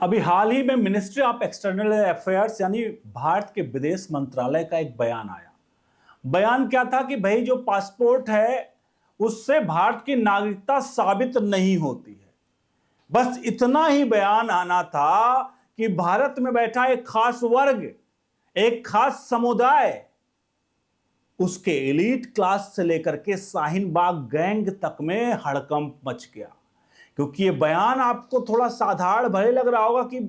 अभी हाल ही में ministry of external affairs यानी भारत के विदेश मंत्रालय का एक बयान आया। बयान क्या था कि भाई जो पासपोर्ट है उससे भारत की नागरिकता साबित नहीं होती है। बस इतना ही बयान आना था कि भारत में बैठा एक खास वर्ग, एक खास समुदाय, उसके एलीट क्लास से लेकर के शाहीन बाग गैंग तक में हड़कंप मच गया। क्योंकि ये बयान आपको थोड़ा साधारण भले लग रहा होगा कि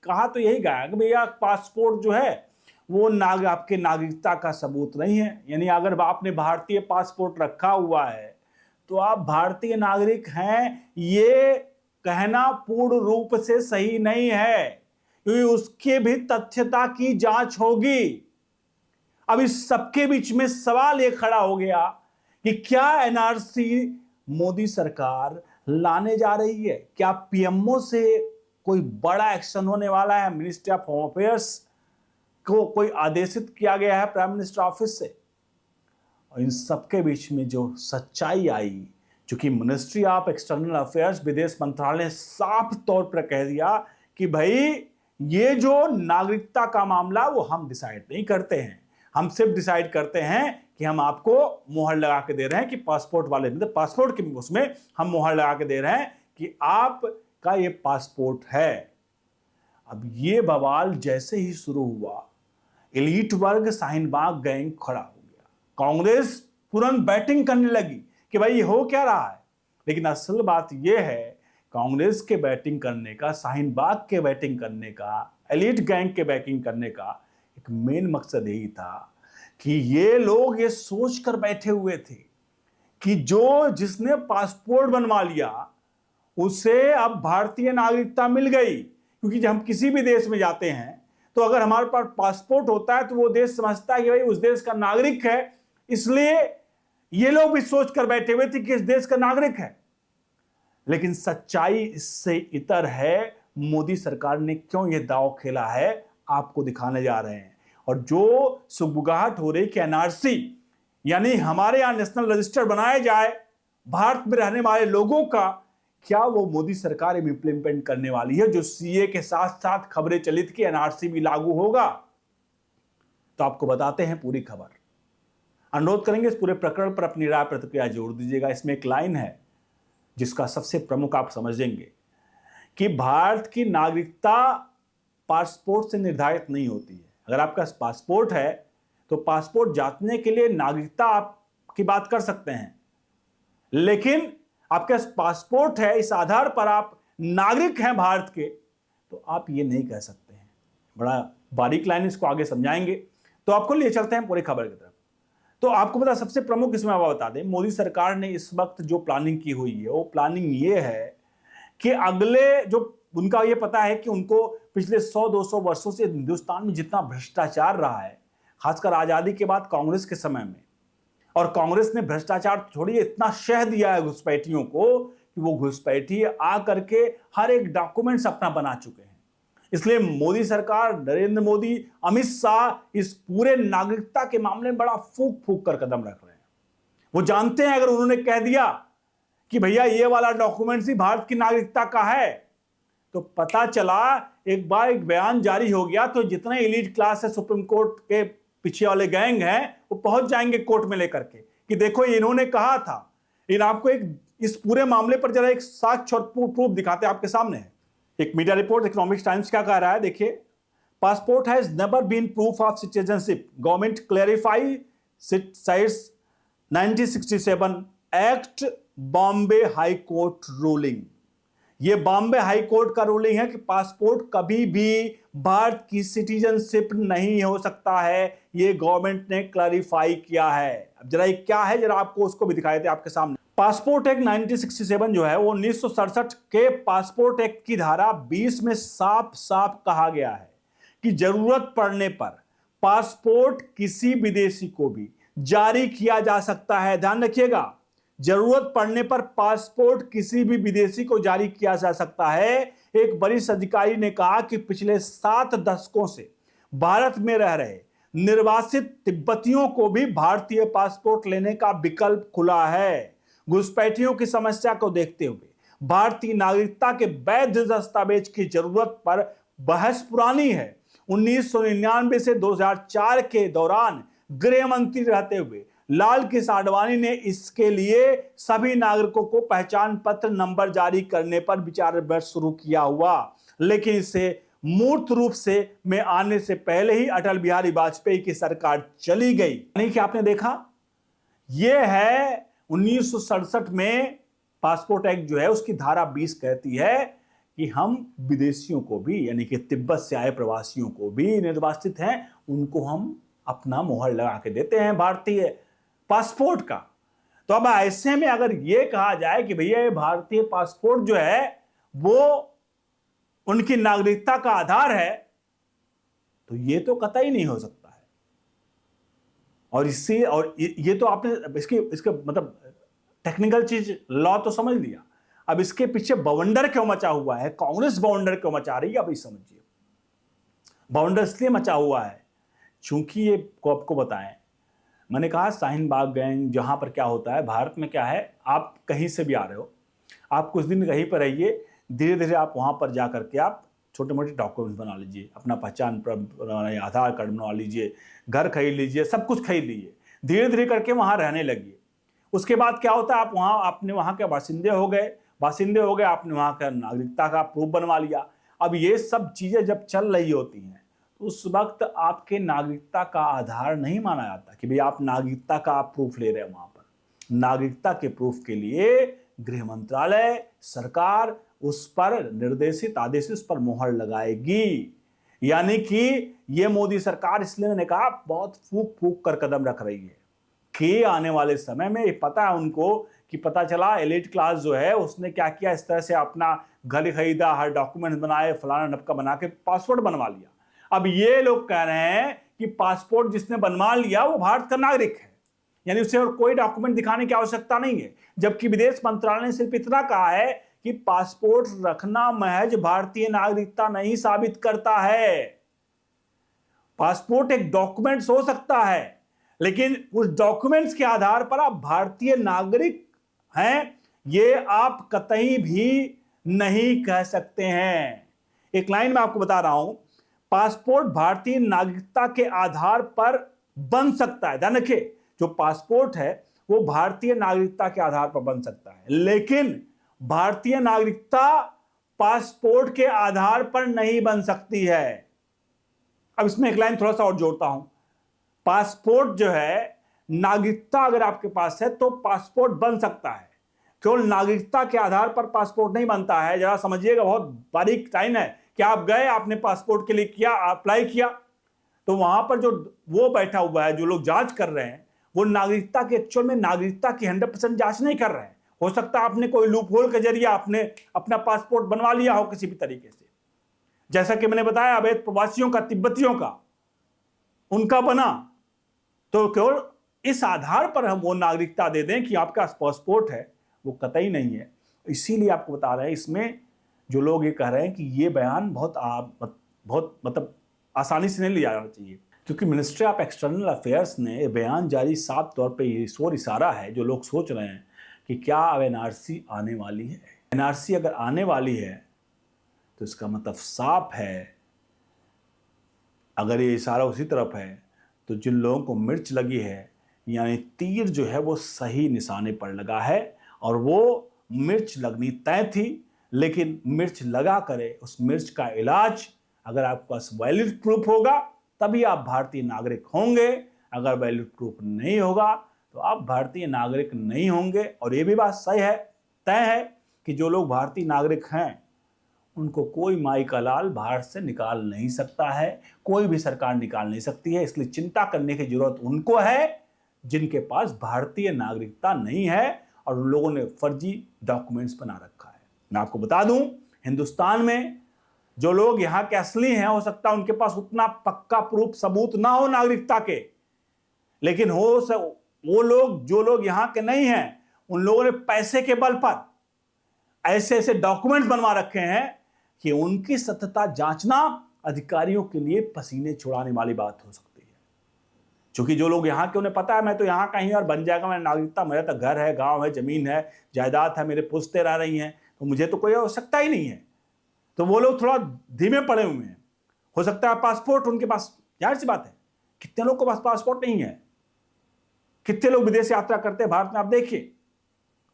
कहा तो यही गया कि भैया पासपोर्ट जो है वो आपके नागरिकता का सबूत नहीं है, यानी अगर आपने भारतीय पासपोर्ट रखा हुआ है तो आप भारतीय नागरिक हैं, ये कहना पूर्ण रूप से सही नहीं है, क्योंकि उसके भी तथ्यता की जांच होगी। अब इस सबके बीच में सवाल ये खड़ा हो गया कि क्या एनआरसी मोदी सरकार लाने जा रही है? क्या पीएमओ से कोई बड़ा एक्शन होने वाला है? मिनिस्ट्री ऑफ होम अफेयर्स को कोई आदेशित किया गया है प्राइम मिनिस्टर ऑफिस से? और इन सबके बीच में जो सच्चाई आई, चूंकि मिनिस्ट्री ऑफ एक्सटर्नल अफेयर्स विदेश मंत्रालय ने साफ तौर पर कह दिया कि भाई ये जो नागरिकता का मामला वो हम डिसाइड नहीं करते हैं, हम सिर्फ डिसाइड करते हैं कि हम आपको मुहर लगा के दे रहे हैं कि पासपोर्ट वाले मतलब पासपोर्ट के उसमें हम मुहर लगा के दे रहे हैं कि आपका ये पासपोर्ट है। अब ये बवाल जैसे ही शुरू हुआ, एलीट वर्ग शाहीन बाग गैंग खड़ा हो गया, कांग्रेस तुरंत बैटिंग करने लगी कि भाई ये हो क्या रहा है। लेकिन असल बात यह है, कांग्रेस के बैटिंग करने का, शाहीन बाग के बैटिंग करने का, एलीट गैंग के बैटिंग करने का एक मेन मकसद यही था कि ये लोग ये सोच कर बैठे हुए थे कि जिसने पासपोर्ट बनवा लिया उसे अब भारतीय नागरिकता मिल गई। क्योंकि जब हम किसी भी देश में जाते हैं तो अगर हमारे पास पासपोर्ट होता है तो वो देश समझता है कि भाई उस देश का नागरिक है, इसलिए ये लोग भी सोच कर बैठे हुए थे कि इस देश का नागरिक है। लेकिन सच्चाई इससे इतर है। मोदी सरकार ने क्यों यह दांव खेला है आपको दिखाने जा रहे हैं। और जो सुगबुगाहट हो रही कि एनआरसी यानी हमारे यहां नेशनल रजिस्टर बनाया जाए भारत में रहने वाले लोगों का, क्या वो मोदी सरकार इंप्लीमेंट करने वाली है? जो सीए के साथ साथ खबरें चली थी कि एनआरसी भी लागू होगा। तो आपको बताते हैं पूरी खबर। अनुरोध करेंगे इस पूरे प्रकरण पर अपनी राय प्रतिक्रिया जोड़ दीजिएगा। इसमें एक लाइन है जिसका सबसे प्रमुख आप समझेंगे कि भारत की नागरिकता पासपोर्ट से निर्धारित नहीं होती है। अगर आपका पासपोर्ट है तो पासपोर्ट जांचने के लिए नागरिकता आपकी बात कर सकते हैं, लेकिन आपके पास पासपोर्ट है, इस आधार पर आप नागरिक हैं भारत के, तो आप ये नहीं कह सकते हैं। बड़ा बारीक लाइन, इसको आगे समझाएंगे। तो आपको लिए चलते हैं पूरी खबर की तरफ। तो आपको पता सबसे प्रमुख इसमें आप बता दें, मोदी सरकार ने इस वक्त जो प्लानिंग की हुई है वो प्लानिंग ये है कि अगले जो उनका ये पता है कि उनको पिछले 100-200 वर्षों से हिंदुस्तान में जितना भ्रष्टाचार रहा है, खासकर आजादी के बाद कांग्रेस के समय में, और कांग्रेस ने भ्रष्टाचार छोड़िए इतना शह दिया है घुसपैठियों को कि वो घुसपैठी आ करके हर एक डॉक्यूमेंट्स अपना बना चुके हैं। इसलिए मोदी सरकार, नरेंद्र मोदी, अमित शाह इस पूरे नागरिकता के मामले में बड़ा फूक फूक कर कदम रख रहे हैं। वो जानते हैं अगर उन्होंने कह दिया कि भैया ये वाला डॉक्यूमेंट्स ही भारत की नागरिकता का है, तो पता चला एक बार एक बयान जारी हो गया तो जितने एलीट क्लास है, सुप्रीम कोर्ट के पीछे वाले गैंग हैं, वो पहुंच जाएंगे कोर्ट में लेकर के कि देखो इन्होंने कहा था। इन आपको एक इस पूरे मामले पर जरा एक साक्ष्य और प्रूफ दिखाते हैं, आपके सामने है एक मीडिया रिपोर्ट। इकोनॉमिक्स टाइम्स क्या कह रहा है, देखिए। Passport has never been proof of citizenship, government clarify cites 1967 act, Bombay high court ruling. ये बॉम्बे हाई कोर्ट का रूलिंग है कि पासपोर्ट कभी भी भारत की सिटीजनशिप नहीं हो सकता है। ये गवर्नमेंट ने क्लैरिफाई किया है। अब जरा ये क्या है, जरा आपको उसको भी दिखाए थे आपके सामने। पासपोर्ट एक्ट 1967 जो है वो 1967 के पासपोर्ट एक्ट की धारा 20 में साफ साफ कहा गया है कि जरूरत पड़ने पर पासपोर्ट किसी विदेशी को भी जारी किया जा सकता है। ध्यान रखिएगा, जरूरत पड़ने पर पासपोर्ट किसी भी विदेशी को जारी किया जा सकता है। एक वरिष्ठ अधिकारी ने कहा कि पिछले 7 दशकों से भारत में रह रहे निर्वासित तिब्बतियों को भी भारतीय पासपोर्ट लेने का विकल्प खुला है। घुसपैठियों की समस्या को देखते हुए भारतीय नागरिकता के वैध दस्तावेज की जरूरत पर बहस पुरानी है। 1999 से 2004 के दौरान गृह मंत्री रहते हुए लाल कृष्ण आडवाणी ने इसके लिए सभी नागरिकों को पहचान पत्र नंबर जारी करने पर विचार विमर्श शुरू किया हुआ, लेकिन इसे मूर्त रूप से में आने से पहले ही अटल बिहारी वाजपेयी की सरकार चली गई। यानी कि आपने देखा, यह है 1967 में पासपोर्ट एक्ट जो है उसकी धारा 20 कहती है कि हम विदेशियों को भी, यानी कि तिब्बत से आए प्रवासियों को भी निर्वासित हैं, उनको हम अपना मोहर लगा के देते हैं भारतीय पासपोर्ट का। तो अब ऐसे में अगर यह कहा जाए कि भैया ये भारतीय पासपोर्ट जो है वो उनकी नागरिकता का आधार है, तो ये तो कतई नहीं हो सकता है। और ये तो आपने इसके मतलब टेक्निकल चीज, लॉ तो समझ लिया। अब इसके पीछे बवंडर क्यों मचा हुआ है, कांग्रेस बवंडर क्यों मचा रही है, अभी समझिए। बवंडर इसलिए मचा हुआ है चूंकि ये को आपको बताएं, मैंने कहा शाहीन बाग गैंग, जहां पर क्या होता है, भारत में क्या है, आप कहीं से भी आ रहे हो, आप कुछ दिन कहीं पर रहिए, धीरे धीरे आप वहां पर जा करके आप छोटे मोटे डॉक्यूमेंट्स बना लीजिए, अपना पहचान आधार कार्ड बनवा लीजिए, घर खरीद लीजिए, सब कुछ खरीद लीजिए, धीरे धीरे करके वहां रहने लगिए। उसके बाद क्या होता है, आप आपने वहां के बासिंदे हो गए, आपने वहां का नागरिकता का प्रूफ बनवा लिया। अब ये सब चीजें जब चल रही होती हैं तो उस वक्त आपके नागरिकता का आधार नहीं माना जाता कि भाई आप नागरिकता का आप प्रूफ ले रहे हैं। वहां पर नागरिकता के प्रूफ के लिए गृह मंत्रालय, सरकार उस पर निर्देशित आदेश उस पर मोहर लगाएगी। यानी कि ये मोदी सरकार, इसलिए मैंने कहा, बहुत फूक फूक कर कदम रख रही है कि आने वाले समय में पता है उनको कि पता चला एलिट क्लास जो है उसने क्या किया, इस तरह से अपना घर खरीदा, हर डॉक्यूमेंट बनाए, फलाना नपका बना के पासपोर्ट बनवा लिया। अब ये लोग कह रहे हैं कि पासपोर्ट जिसने बनवा लिया वो भारत का नागरिक है, यानी उसे और कोई डॉक्यूमेंट दिखाने की आवश्यकता नहीं है। जबकि विदेश मंत्रालय ने सिर्फ इतना कहा है कि पासपोर्ट रखना महज भारतीय नागरिकता नहीं साबित करता है। पासपोर्ट एक डॉक्यूमेंट्स हो सकता है, लेकिन उस डॉक्यूमेंट्स के आधार पर आप भारतीय नागरिक हैं ये आप कतई भी नहीं कह सकते हैं। एक लाइन में आपको बता रहा हूं, पासपोर्ट भारतीय नागरिकता के आधार पर बन सकता है। ध्यान रखिए, जो पासपोर्ट है वो भारतीय नागरिकता के आधार पर बन सकता है, लेकिन भारतीय नागरिकता पासपोर्ट के आधार पर नहीं बन सकती है। अब इसमें एक लाइन थोड़ा सा और जोड़ता हूं, पासपोर्ट जो है, नागरिकता अगर आपके पास है तो पासपोर्ट बन सकता है, केवल नागरिकता के आधार पर पासपोर्ट नहीं बनता है। जरा समझिएगा, बहुत बारीक लाइन है कि आप गए, आपने पासपोर्ट के लिए किया, अप्लाई किया, तो वहां पर जो वो बैठा हुआ है, जो लोग जांच कर रहे हैं, वो नागरिकता के एक्चुअल में नागरिकता की 100% जांच नहीं कर रहे हैं। हो सकता है आपने कोई लूप होल के जरिए आपने अपना पासपोर्ट बनवा लिया हो किसी भी तरीके से, जैसा कि मैंने बताया अवैध प्रवासियों का, तिब्बतियों का, उनका बना, तो केवल इस आधार पर हम वो नागरिकता दे दें कि आपका पासपोर्ट है, वो कतई नहीं है। इसीलिए आपको बता रहे हैं, इसमें जो लोग ये कह रहे हैं कि ये बयान बहुत मतलब आसानी से नहीं लिया जाना चाहिए, क्योंकि मिनिस्ट्री ऑफ एक्सटर्नल अफेयर्स ने बयान जारी साफ तौर पे ये शोर इशारा है। जो लोग सोच रहे हैं कि क्या अब एनआरसी आने वाली है, एनआरसी अगर आने वाली है तो इसका मतलब साफ है, अगर ये इशारा उसी तरफ है तो जिन लोगों को मिर्च लगी है, यानी तीर जो है वो सही निशाने पर लगा है, और वो मिर्च लगनी तय थी, लेकिन मिर्च लगा करे, उस मिर्च का इलाज, अगर आपके पास वैलिड प्रूफ होगा तभी आप भारतीय नागरिक होंगे, अगर वैलिड प्रूफ नहीं होगा तो आप भारतीय नागरिक नहीं होंगे। और ये भी बात सही है, तय है कि जो लोग भारतीय नागरिक हैं उनको कोई माई का लाल भारत से निकाल नहीं सकता है, कोई भी सरकार निकाल नहीं सकती है। इसलिए चिंता करने की जरूरत उनको है जिनके पास भारतीय नागरिकता नहीं है और उन लोगों ने फर्जी डॉक्यूमेंट्स बना रखा है। मैं आपको बता दूं, हिंदुस्तान में जो लोग यहाँ के असली हैं, हो सकता है उनके पास उतना पक्का प्रूफ सबूत ना हो नागरिकता के, लेकिन वो लोग, जो लोग यहाँ के नहीं हैं, उन लोगों ने पैसे के बल पर ऐसे ऐसे डॉक्यूमेंट्स बनवा रखे हैं कि उनकी सत्यता जांचना अधिकारियों के लिए पसीने छुड़ाने वाली बात हो सकती है। क्योंकि जो लोग यहाँ के, उन्हें पता है मैं तो यहाँ का ही और बन जाएगा, मेरा नागरिकता, मेरा तो घर है, गांव है, जमीन है, जायदाद है, मेरे पुश्ते रह रही हैं, तो मुझे तो कोई आवश्यकता ही नहीं है। तो वो लोग थोड़ा धीमे पड़े हुए हैं। हो सकता है पासपोर्ट उनके पास, जाहिर सी बात है, कितने लोग के पास पासपोर्ट नहीं है, कितने लोग विदेश यात्रा करते हैं भारत में, आप देखिए।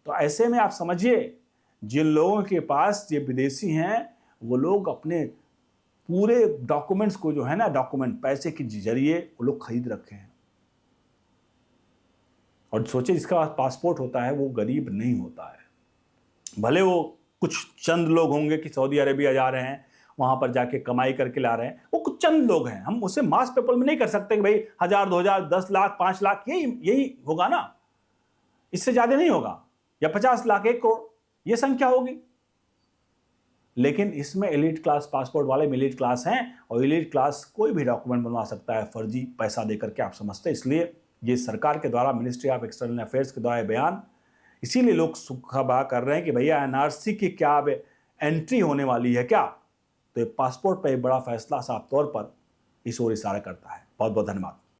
तो ऐसे में आप समझिए, जिन लोगों के पास ये विदेशी हैं, वो लोग अपने पूरे डॉक्यूमेंट्स को जो है ना, डॉक्यूमेंट पैसे के जरिए वो लोग खरीद रखे हैं। और सोचिए, जिसका पास पासपोर्ट होता है वो गरीब नहीं होता है। भले वो कुछ चंद लोग होंगे कि सऊदी अरेबिया जा रहे हैं, वहां पर जाके कमाई करके ला रहे हैं, वो कुछ चंद लोग हैं। हम उसे मास पेपल में नहीं कर सकते कि भाई 1000, 2000, 10 लाख, 5 लाख, यही होगा ना, इससे ज्यादा नहीं होगा, या 50 लाख, 1 करोड़, ये संख्या होगी। लेकिन इसमें एलीट क्लास पासपोर्ट वाले एलीट क्लास हैं, और एलीट क्लास कोई भी डॉक्यूमेंट बनवा सकता है फर्जी पैसा देकर के, आप समझते हैं। इसलिए ये सरकार के द्वारा, मिनिस्ट्री ऑफ एक्सटर्नल अफेयर्स के द्वारा बयान, इसीलिए लोग सुखबा कर रहे हैं कि भैया एनआरसी की क्या एंट्री होने वाली है क्या। तो ये पासपोर्ट पर एक बड़ा फैसला साफ तौर पर इस ओर इशारा करता है। बहुत बहुत धन्यवाद।